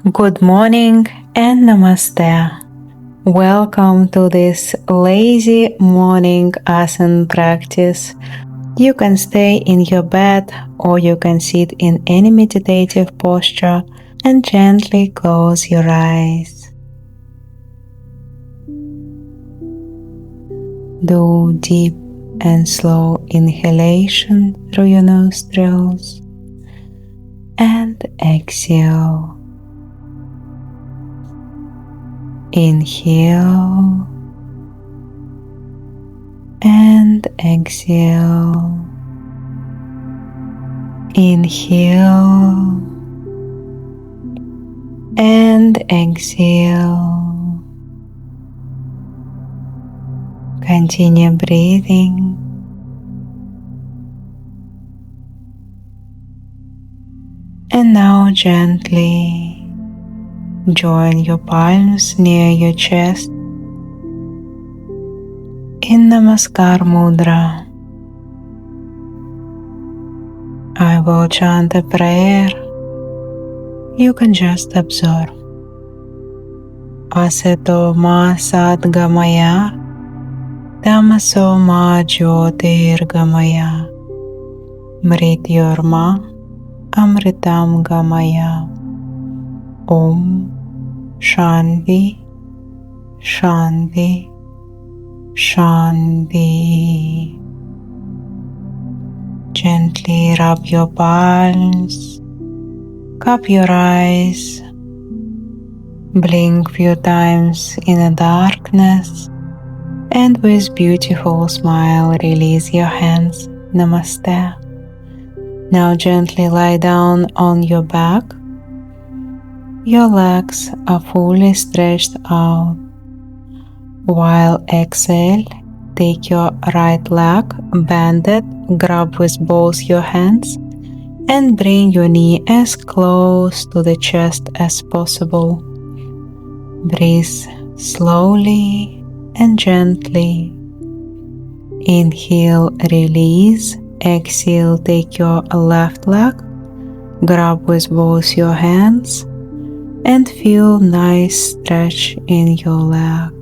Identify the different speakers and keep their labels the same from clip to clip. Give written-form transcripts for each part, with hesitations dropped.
Speaker 1: Good morning and namaste. Welcome to this lazy morning asana practice. You can stay in your bed or you can sit in any meditative posture and gently close your eyes. Do deep and slow inhalation through your nostrils and exhale. Inhale and exhale. Inhale and exhale. Continue breathing. And now gently join your palms near your chest in Namaskar Mudra. I will chant a prayer. You can just observe. Asato ma sadgamaya, tamaso ma jyotirgamaya, mrityorma amritam gamaya. Om Shanti, Shanti, Shanti. Gently rub your palms, cup your eyes, blink few times in the darkness, and with beautiful smile release your hands. Namaste. Now gently lie down on your back. Your legs are fully stretched out. While exhale, take your right leg, bend it, grab with both your hands, and bring your knee as close to the chest as possible. Breathe slowly and gently. Inhale, release. Exhale, take your left leg, grab with both your hands, and feel nice stretch in your leg.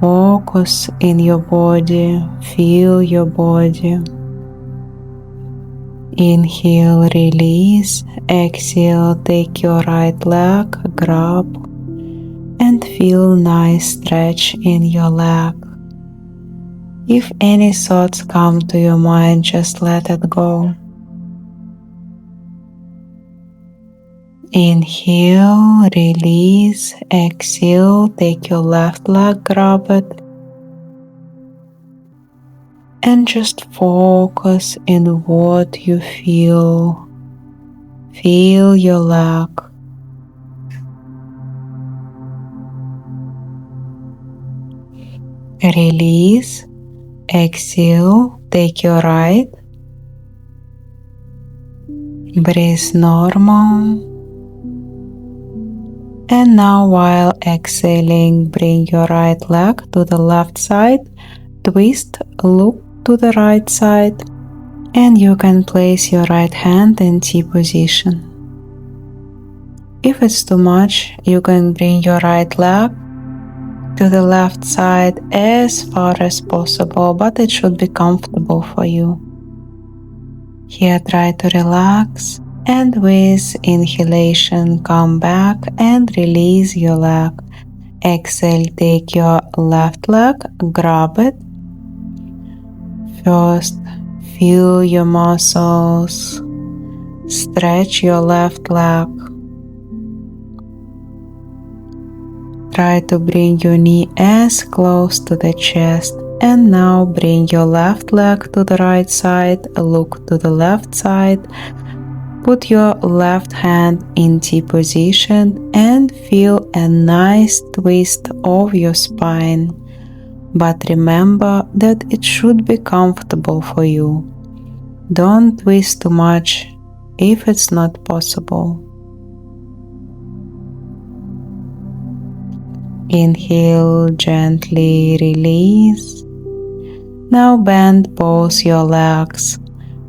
Speaker 1: Focus in your body, feel your body. Inhale, release. Exhale, take your right leg, grab, and feel nice stretch in your leg. If any thoughts come to your mind, just let it go. Inhale, release, exhale, take your left leg, grab it, and just focus in what you feel. Feel your leg. Release, exhale, take your right, breathe normal. And now while exhaling, bring your right leg to the left side, twist, look to the right side, and you can place your right hand in T position. If it's too much, you can bring your right leg to the left side as far as possible, but it should be comfortable for you. Here try to relax. And with inhalation, come back and release your leg. Exhale, take your left leg, grab it. First, feel your muscles. Stretch your left leg. Try to bring your knee as close to the chest. And now bring your left leg to the right side. Look to the left side. Put your left hand in T position and feel a nice twist of your spine. But remember that it should be comfortable for you. Don't twist too much if it's not possible. Inhale, gently release. Now bend both your legs.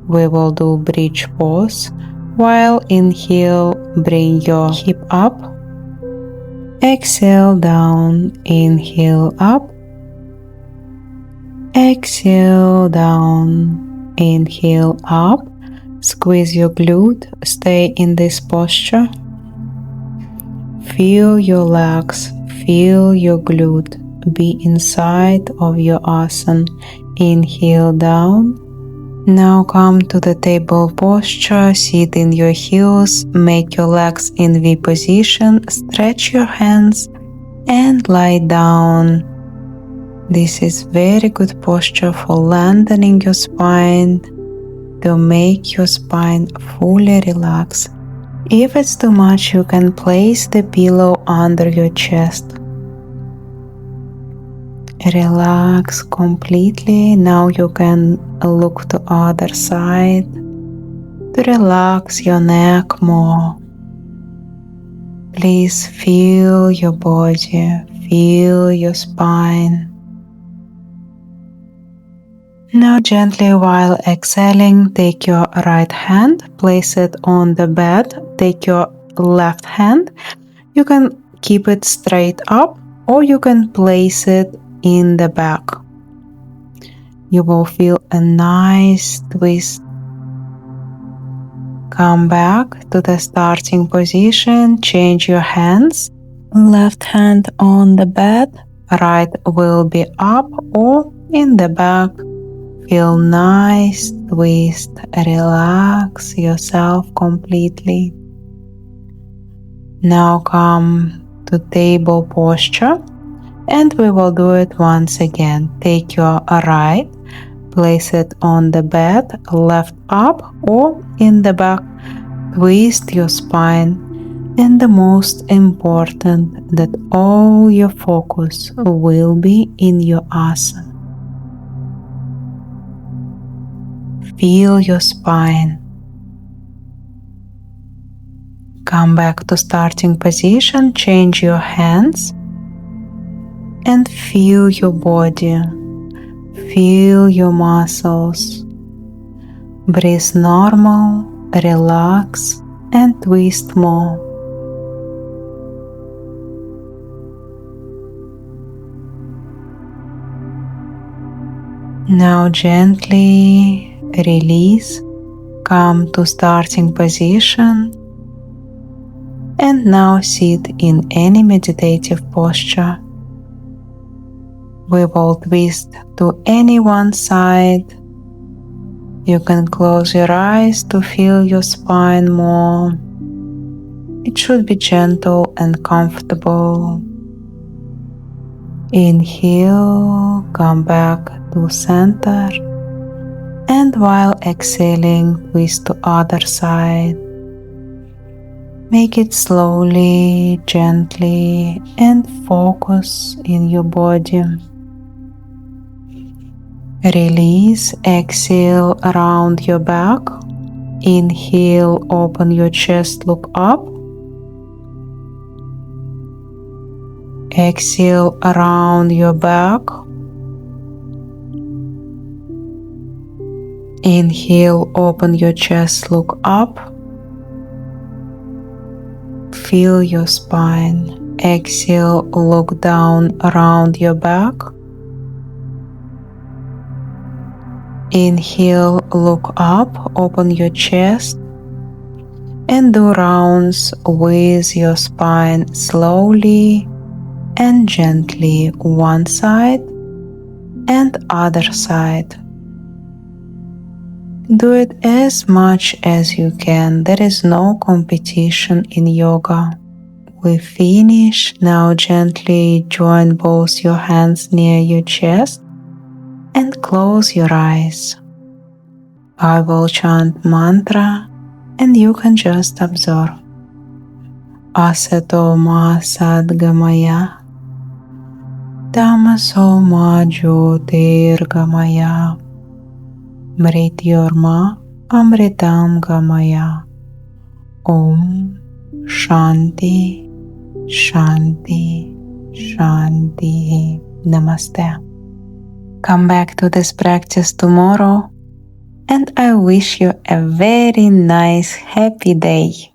Speaker 1: We will do bridge pose. While inhale, bring your hip up. Exhale down, inhale up. Exhale down, inhale up. Squeeze your glute, stay in this posture. Feel your legs, feel your glute. Be inside of your asana. Inhale down. Now come to the table posture, sit in your heels, make your legs in V position, stretch your hands and lie down. This is very good posture for lengthening your spine, to make your spine fully relaxed. If it's too much, you can place the pillow under your chest. Relax completely. Now you can look to other side to relax your neck more. Please feel your body, feel your spine. Now gently while exhaling, take your right hand, place it on the bed. Take your left hand. You can keep it straight up or you can place it in the back. You will feel a nice twist. Come back to the starting position, change your hands. Left hand on the bed, right will be up or in the back. Feel nice twist, relax yourself completely. Now come to table posture. And we will do it once again. Take your right, place it on the bed, left up or in the back. Twist your spine. And the most important, that all your focus will be in your asana. Feel your spine. Come back to starting position, change your hands. And feel your body, feel your muscles. Breathe normal, relax and twist more. Now gently release, come to starting position. And now sit in any meditative posture. We will twist to any one side. You can close your eyes to feel your spine more. It should be gentle and comfortable. Inhale, come back to center. And while exhaling, twist to other side. Make it slowly, gently, and focus in your body. Release, exhale around your back. Inhale, open your chest, look up. Exhale around your back. Inhale, open your chest, look up. Feel your spine. Exhale, look down around your back. Inhale, look up, open your chest. And do rounds with your spine slowly and gently, one side and other side. Do it as much as you can. There is no competition in yoga. We finish. Now gently join both your hands near your chest and close your eyes. I will chant mantra and you can just observe. Asato ma sadgamaya, tamaso ma jyotirgamaya, mrityorma amritam gamaya. Om Shanti Shanti Shanti. Namaste. Come back to this practice tomorrow. and I wish you a very nice, happy day.